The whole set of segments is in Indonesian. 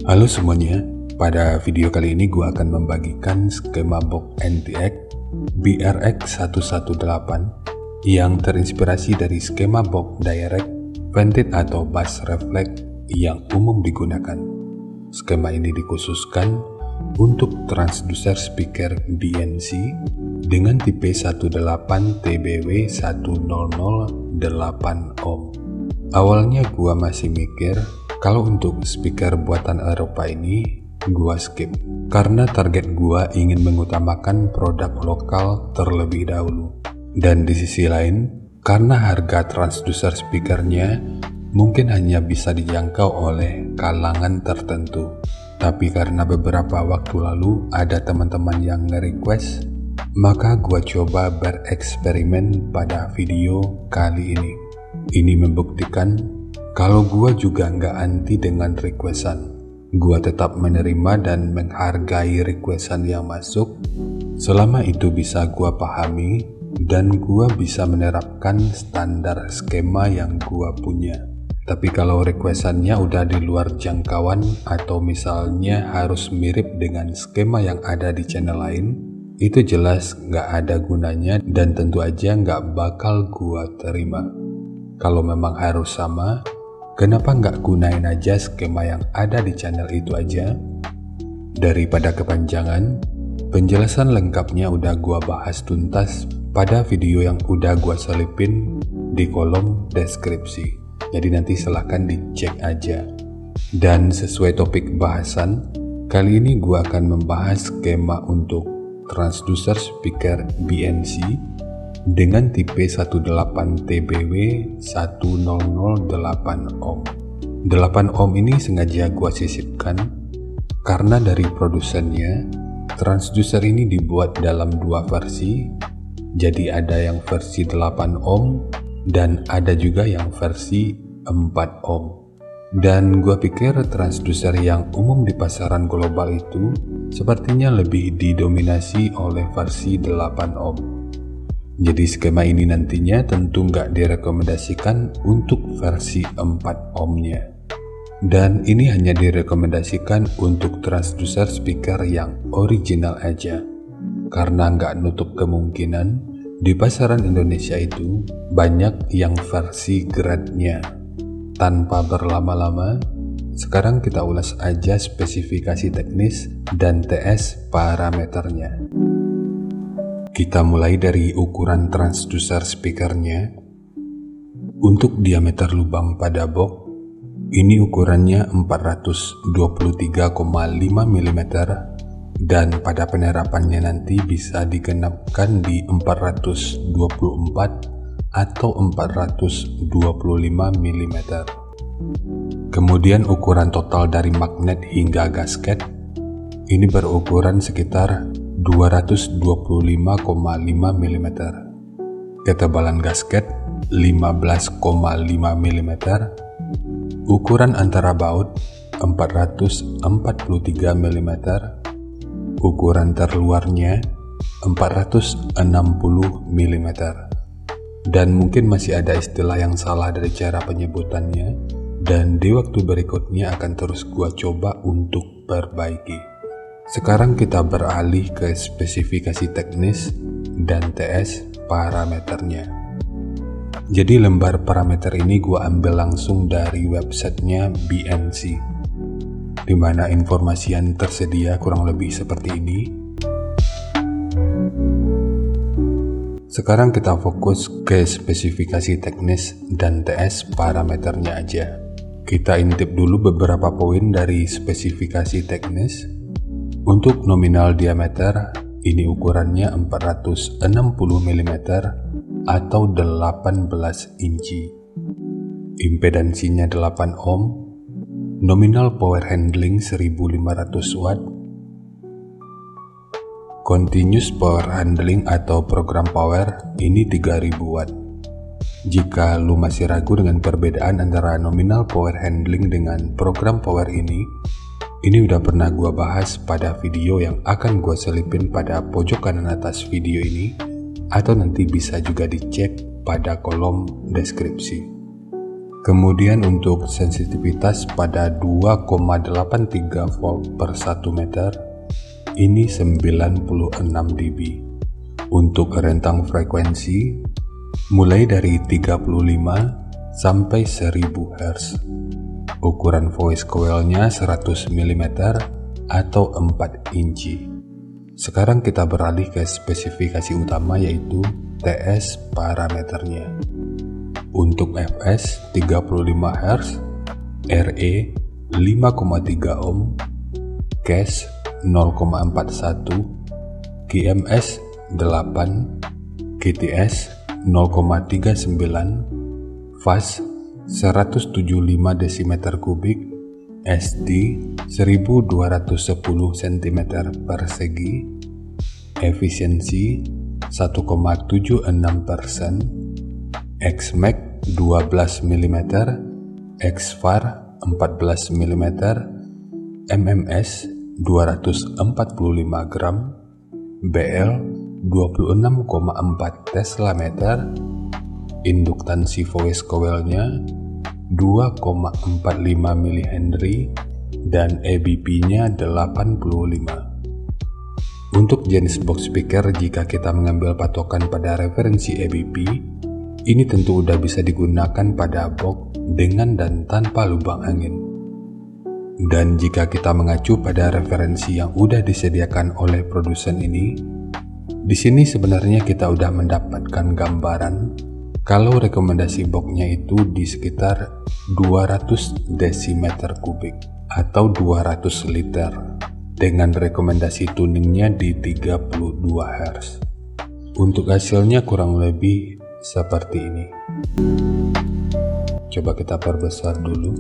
Halo semuanya, pada video kali ini gue akan membagikan skema box NTX BRX118 yang terinspirasi dari skema box direct, vented atau bass reflect yang umum digunakan. Skema ini dikhususkan untuk transducer speaker BNC dengan tipe 18TBW1008 ohm. Awalnya gua masih mikir kalau untuk speaker buatan Eropa ini gua skip karena target gua ingin mengutamakan produk lokal terlebih dahulu. Dan di sisi lain, karena harga transducer speakernya mungkin hanya bisa dijangkau oleh kalangan tertentu. Tapi karena beberapa waktu lalu ada teman-teman yang nge-request, maka gua coba bereksperimen pada video kali ini. Ini membuktikan kalau gua juga nggak anti dengan requestan. Gua tetap menerima dan menghargai requestan yang masuk selama itu bisa gua pahami dan gua bisa menerapkan standar skema yang gua punya. Tapi kalau requestannya udah di luar jangkauan atau misalnya harus mirip dengan skema yang ada di channel lain, itu jelas nggak ada gunanya dan tentu aja nggak bakal gua terima. Kalau memang harus sama, kenapa nggak gunain aja skema yang ada di channel itu aja? Daripada kepanjangan, penjelasan lengkapnya udah gua bahas tuntas pada video yang udah gua selipin di kolom deskripsi. Jadi nanti silahkan dicek aja. Dan sesuai topik bahasan, kali ini gua akan membahas skema untuk transducer speaker BNC dengan tipe 18TBW1008 ohm. 8 ohm ini sengaja gua sisipkan karena dari produsennya, transducer ini dibuat dalam dua versi. Jadi ada yang versi 8 ohm dan ada juga yang versi 4 ohm. Dan gua pikir transducer yang umum di pasaran global itu sepertinya lebih didominasi oleh versi 8 ohm. Jadi skema ini nantinya tentu nggak direkomendasikan untuk versi 4 ohmnya. Dan ini hanya direkomendasikan untuk transducer speaker yang original aja. Karena nggak nutup kemungkinan di pasaran Indonesia itu banyak yang versi grade-nya. Tanpa berlama-lama, sekarang kita ulas aja spesifikasi teknis dan TS parameternya. Kita mulai dari ukuran transducer speakernya. Untuk diameter lubang pada box, ini ukurannya 423,5 mm dan pada penerapannya nanti bisa digenapkan di 424 atau 425 mm. Kemudian ukuran total dari magnet hingga gasket ini berukuran sekitar 225,5 mm. Ketebalan gasket 15,5 mm. Ukuran antara baut 443 mm. Ukuran terluarnya 460 mm. Dan mungkin masih ada istilah yang salah dari cara penyebutannya, dan di waktu berikutnya akan terus gua coba untuk perbaiki. Sekarang kita beralih ke spesifikasi teknis dan TS parameternya. Jadi lembar parameter ini gua ambil langsung dari websitenya BNC, dimana informasi yang tersedia kurang lebih seperti ini. Sekarang kita fokus ke spesifikasi teknis dan TS parameternya aja. Kita intip dulu beberapa poin dari spesifikasi teknis. Untuk nominal diameter, ini ukurannya 460 mm atau 18 inci. Impedansinya 8 ohm. Nominal power handling 1500 watt. Continuous power handling atau program power ini 3000 watt. Jika lu masih ragu dengan perbedaan antara nominal power handling dengan program power ini udah pernah gua bahas pada video yang akan gua selipin pada pojok kanan atas video ini, atau nanti bisa juga dicek pada kolom deskripsi. Kemudian untuk sensitivitas pada 2,83 volt per 1 meter, ini 96 dB. Untuk rentang frekuensi, mulai dari 35 sampai 1000 Hz. Ukuran voice coil-nya 100 mm atau 4 inci. Sekarang kita beralih ke spesifikasi utama, yaitu TS parameternya. Untuk Fs 35 Hz, RE 5,3 ohm, Cas 0,41, GMS 8, GTS 0,39, Faz 175 desimeter kubik, SD 1210 cm persegi, efisiensi 1,76%, Xmax 12 mm, Xvar 14 mm, MMS 245 gram, BL 26,4 Tesla meter, induktansi voice coil-nya 2,45 mH dan EBP-nya 85. Untuk jenis box speaker, jika kita mengambil patokan pada referensi EBP, ini tentu udah bisa digunakan pada box dengan dan tanpa lubang angin. Dan jika kita mengacu pada referensi yang udah disediakan oleh produsen ini, di sini sebenarnya kita udah mendapatkan gambaran kalau rekomendasi boxnya itu di sekitar 200 desimeter kubik atau 200 liter dengan rekomendasi tuningnya di 32 Hz. Untuk hasilnya kurang lebih seperti ini. Coba kita perbesar dulu.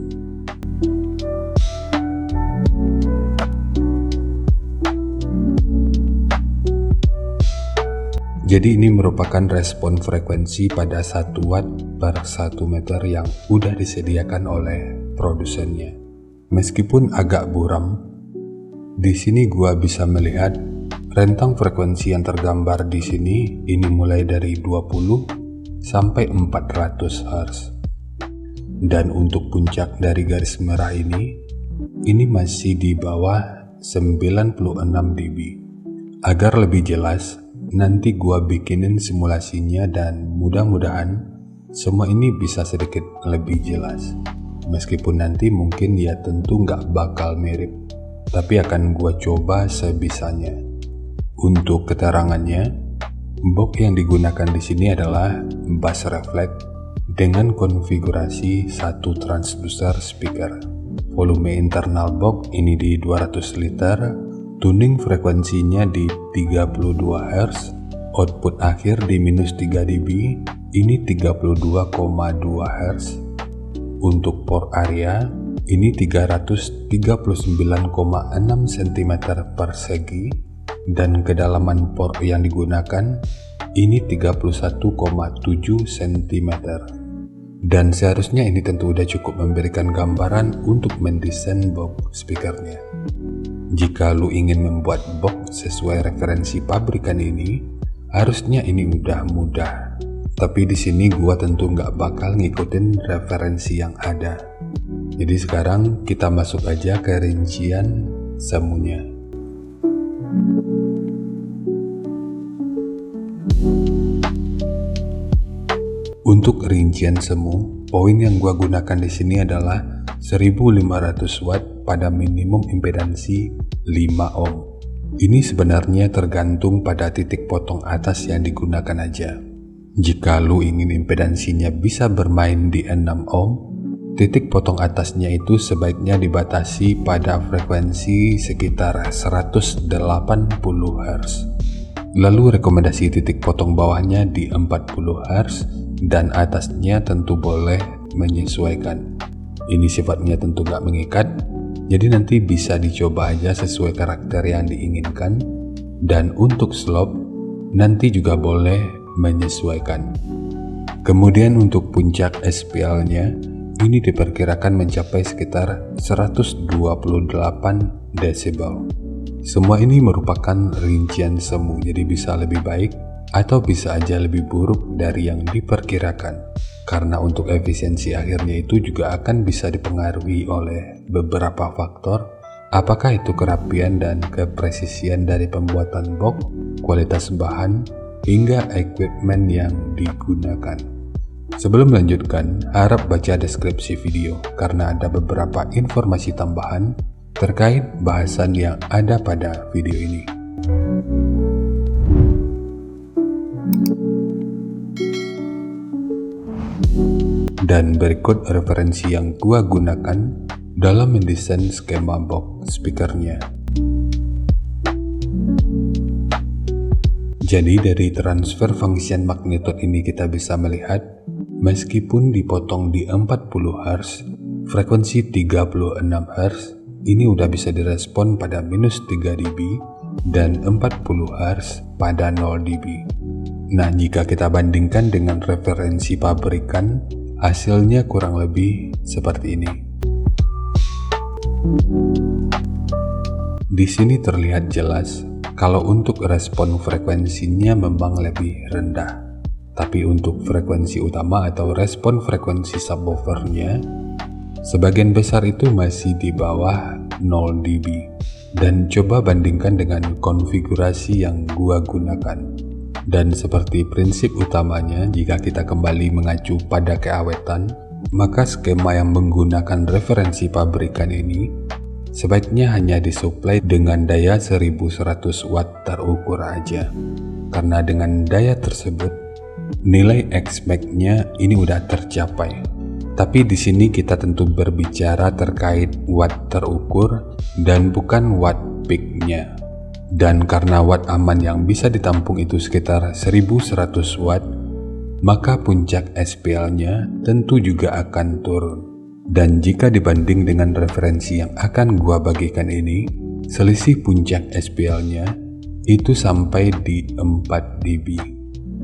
Jadi ini merupakan respon frekuensi pada 1 watt per 1 meter yang udah disediakan oleh produsennya. Meskipun agak buram, di sini gua bisa melihat rentang frekuensi yang tergambar di sini ini mulai dari 20 sampai 400 Hz. Dan untuk puncak dari garis merah ini masih di bawah 96 dB. Agar lebih jelas, nanti gua bikinin simulasinya dan mudah-mudahan semua ini bisa sedikit lebih jelas. Meskipun nanti mungkin ya tentu nggak bakal mirip, tapi akan gua coba sebisanya. Untuk keterangannya, box yang digunakan di sini adalah bass reflect dengan konfigurasi satu transducer speaker. Volume internal box ini di 200 liter, tuning frekuensinya di 32 Hz, output akhir di -3 dB, ini 32,2 Hz. Untuk port area, ini 339,6 cm persegi, dan kedalaman port yang digunakan ini 31,7 cm. Dan seharusnya ini tentu udah cukup memberikan gambaran untuk mendesain box speakernya. Jika lu ingin membuat box sesuai referensi pabrikan ini, harusnya ini udah mudah. Tapi di sini gua tentu nggak bakal ngikutin referensi yang ada. Jadi sekarang kita masuk aja ke rincian semuanya. Untuk rincian semu, poin yang gua gunakan di sini adalah 1500 watt pada minimum impedansi 5 ohm. Ini sebenarnya tergantung pada titik potong atas yang digunakan aja. Jika lu ingin impedansinya bisa bermain di 6 ohm, titik potong atasnya itu sebaiknya dibatasi pada frekuensi sekitar 180 Hz. Lalu rekomendasi titik potong bawahnya di 40 Hz dan atasnya tentu boleh menyesuaikan. Ini sifatnya tentu gak mengikat, jadi nanti bisa dicoba aja sesuai karakter yang diinginkan. Dan untuk slope nanti juga boleh menyesuaikan. Kemudian untuk puncak SPL-nya ini diperkirakan mencapai sekitar 128 desibel. Semua ini merupakan rincian semu, jadi bisa lebih baik atau bisa aja lebih buruk dari yang diperkirakan. karena untuk efisiensi akhirnya itu juga akan bisa dipengaruhi oleh beberapa faktor, apakah itu kerapian dan kepresisian dari pembuatan box, kualitas bahan, hingga equipment yang digunakan. Sebelum melanjutkan, harap baca deskripsi video karena ada beberapa informasi tambahan terkait bahasan yang ada pada video ini. Dan berikut referensi yang gua gunakan dalam mendesain skema box speakernya. Jadi dari transfer function magnitude ini kita bisa melihat meskipun dipotong di 40 Hz, frekuensi 36 Hz ini udah bisa direspon pada minus 3 dB dan 40 Hz pada 0 dB. Nah, jika kita bandingkan dengan referensi pabrikan, hasilnya kurang lebih seperti ini. Di sini terlihat jelas kalau untuk respon frekuensinya memang lebih rendah. Tapi untuk frekuensi utama atau respon frekuensi subwoofernya, sebagian besar itu masih di bawah 0 dB. Dan coba bandingkan dengan konfigurasi yang gua gunakan. Dan seperti prinsip utamanya, jika kita kembali mengacu pada keawetan, maka skema yang menggunakan referensi pabrikan ini sebaiknya hanya disuplai dengan daya 1100 watt terukur aja. Karena dengan daya tersebut, nilai Xmax-nya ini udah tercapai. Tapi di sini kita tentu berbicara terkait watt terukur dan bukan watt peak-nya. Dan karena watt aman yang bisa ditampung itu sekitar 1100 watt, maka puncak SPL-nya tentu juga akan turun. Dan jika dibanding dengan referensi yang akan gua bagikan ini, selisih puncak SPL-nya itu sampai di 4 dB.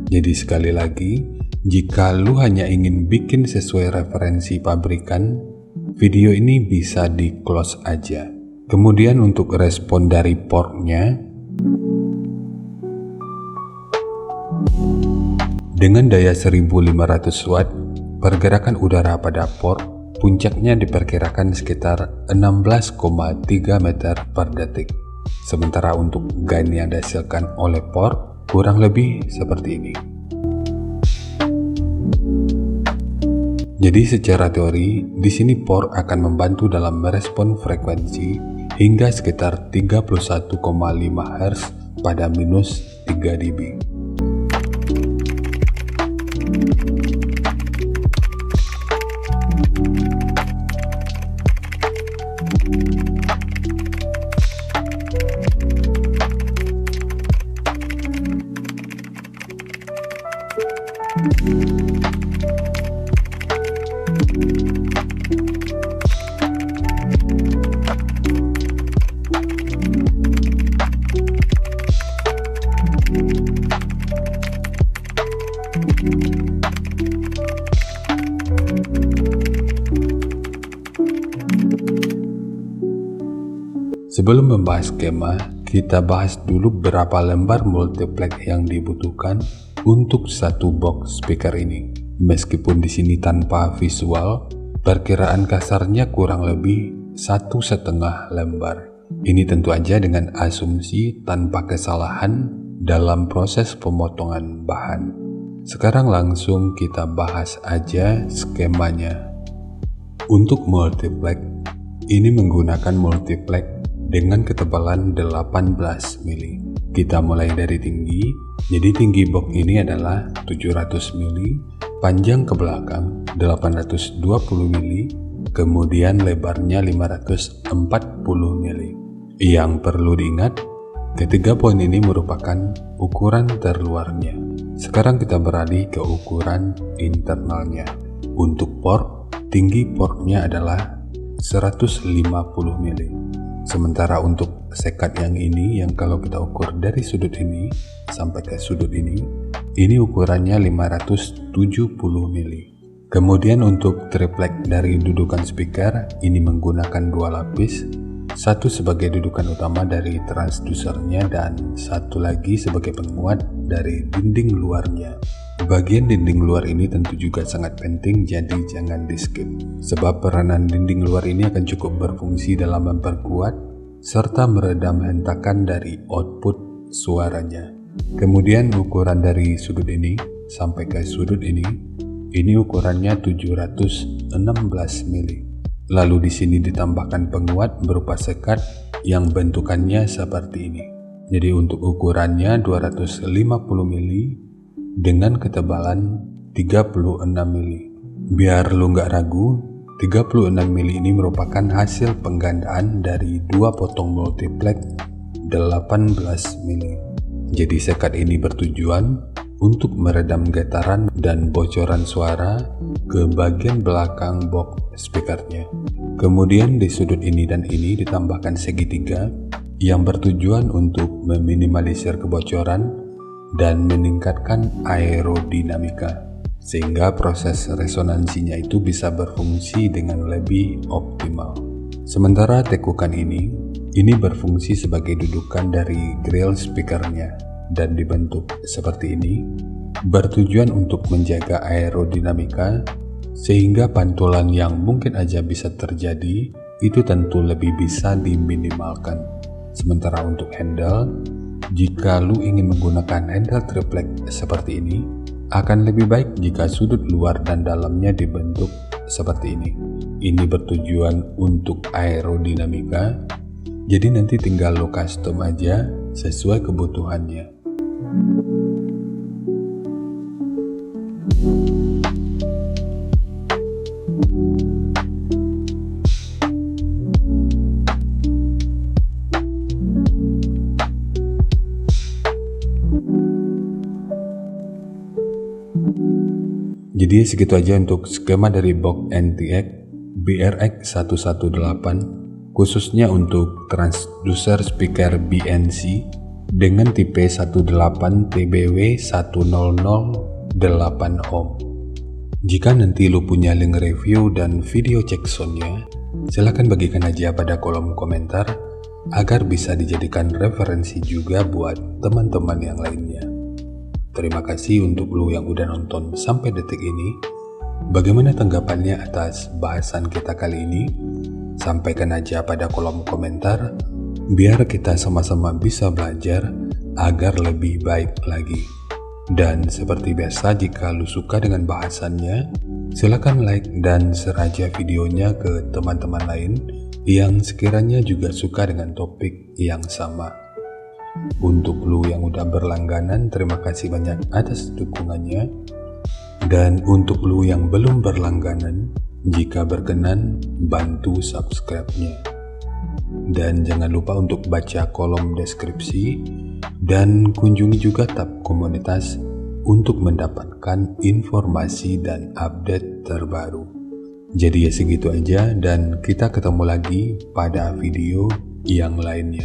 Jadi sekali lagi, jika lu hanya ingin bikin sesuai referensi pabrikan, video ini bisa di close aja. Kemudian untuk respon dari portnya, dengan daya 1500 watt, pergerakan udara pada port puncaknya diperkirakan sekitar 16,3 meter per detik. Sementara untuk gain yang dihasilkan oleh port kurang lebih seperti ini. Jadi secara teori, di sini port akan membantu dalam merespon frekuensi hingga sekitar 31,5 Hz pada minus 3 dB. Sebelum membahas skema, kita bahas dulu berapa lembar multiplex yang dibutuhkan untuk satu box speaker ini. Meskipun di sini tanpa visual, perkiraan kasarnya kurang lebih 1,5 lembar. Ini tentu aja dengan asumsi tanpa kesalahan dalam proses pemotongan bahan. Sekarang langsung kita bahas aja skemanya. Untuk multiplex, ini menggunakan multiplex dengan ketebalan 18 mili. Kita mulai dari tinggi, jadi tinggi box ini adalah 700 mili, panjang ke belakang 820 mili, kemudian lebarnya 540 mili. Yang perlu diingat, ketiga poin ini merupakan ukuran terluarnya. Sekarang kita beralih ke ukuran internalnya. Untuk port, tinggi portnya adalah 150 mili. Sementara untuk sekat yang ini, yang kalau kita ukur dari sudut ini sampai ke sudut ini ukurannya 570 mili. Kemudian untuk triplek dari dudukan speaker, ini menggunakan 2 lapis, satu sebagai dudukan utama dari transdusernya dan satu lagi sebagai penguat dari dinding luarnya. Bagian dinding luar ini tentu juga sangat penting, jadi jangan di skip. Sebab peranan dinding luar ini akan cukup berfungsi dalam memperkuat serta meredam hentakan dari output suaranya. Kemudian ukuran dari sudut ini sampai ke sudut ini ukurannya 716 mili. Lalu di sini ditambahkan penguat berupa sekat yang bentukannya seperti ini. Jadi untuk ukurannya 250 mili dengan ketebalan 36 mili. Biar lu nggak ragu, 36 mili ini merupakan hasil penggandaan dari dua potong multiplex 18 mili. Jadi sekat ini bertujuan untuk meredam getaran dan bocoran suara ke bagian belakang box speakernya. Kemudian di sudut ini dan ini ditambahkan segitiga yang bertujuan untuk meminimalisir kebocoran dan meningkatkan aerodinamika, sehingga proses resonansinya itu bisa berfungsi dengan lebih optimal. Sementara tekukan ini berfungsi sebagai dudukan dari grill speakernya dan dibentuk seperti ini, bertujuan untuk menjaga aerodinamika sehingga pantulan yang mungkin aja bisa terjadi itu tentu lebih bisa diminimalkan. Sementara untuk handle, jika lu ingin menggunakan handle triplek seperti ini, akan lebih baik jika sudut luar dan dalamnya dibentuk seperti ini. Ini bertujuan untuk aerodinamika, jadi nanti tinggal lu custom aja sesuai kebutuhannya. Jadi segitu aja untuk skema dari box NTX BRX118, khususnya untuk transducer speaker BNC dengan tipe 18TBW1008 ohm. Jika nanti lu punya link review dan video cek soundnya, silahkan bagikan aja pada kolom komentar agar bisa dijadikan referensi juga buat teman-teman yang lainnya. Terima kasih untuk lu yang udah nonton sampai detik ini. Bagaimana tanggapannya atas bahasan kita kali ini? Sampaikan aja pada kolom komentar, biar kita sama-sama bisa belajar agar lebih baik lagi. Dan seperti biasa, jika lu suka dengan bahasannya, silakan like dan share aja videonya ke teman-teman lain yang sekiranya juga suka dengan topik yang sama. Untuk lu yang udah berlangganan, terima kasih banyak atas dukungannya. Dan untuk lu yang belum berlangganan, jika berkenan bantu subscribe-nya. Dan jangan lupa untuk baca kolom deskripsi dan kunjungi juga tab komunitas untuk mendapatkan informasi dan update terbaru. Jadi ya segitu aja, dan kita ketemu lagi pada video yang lainnya.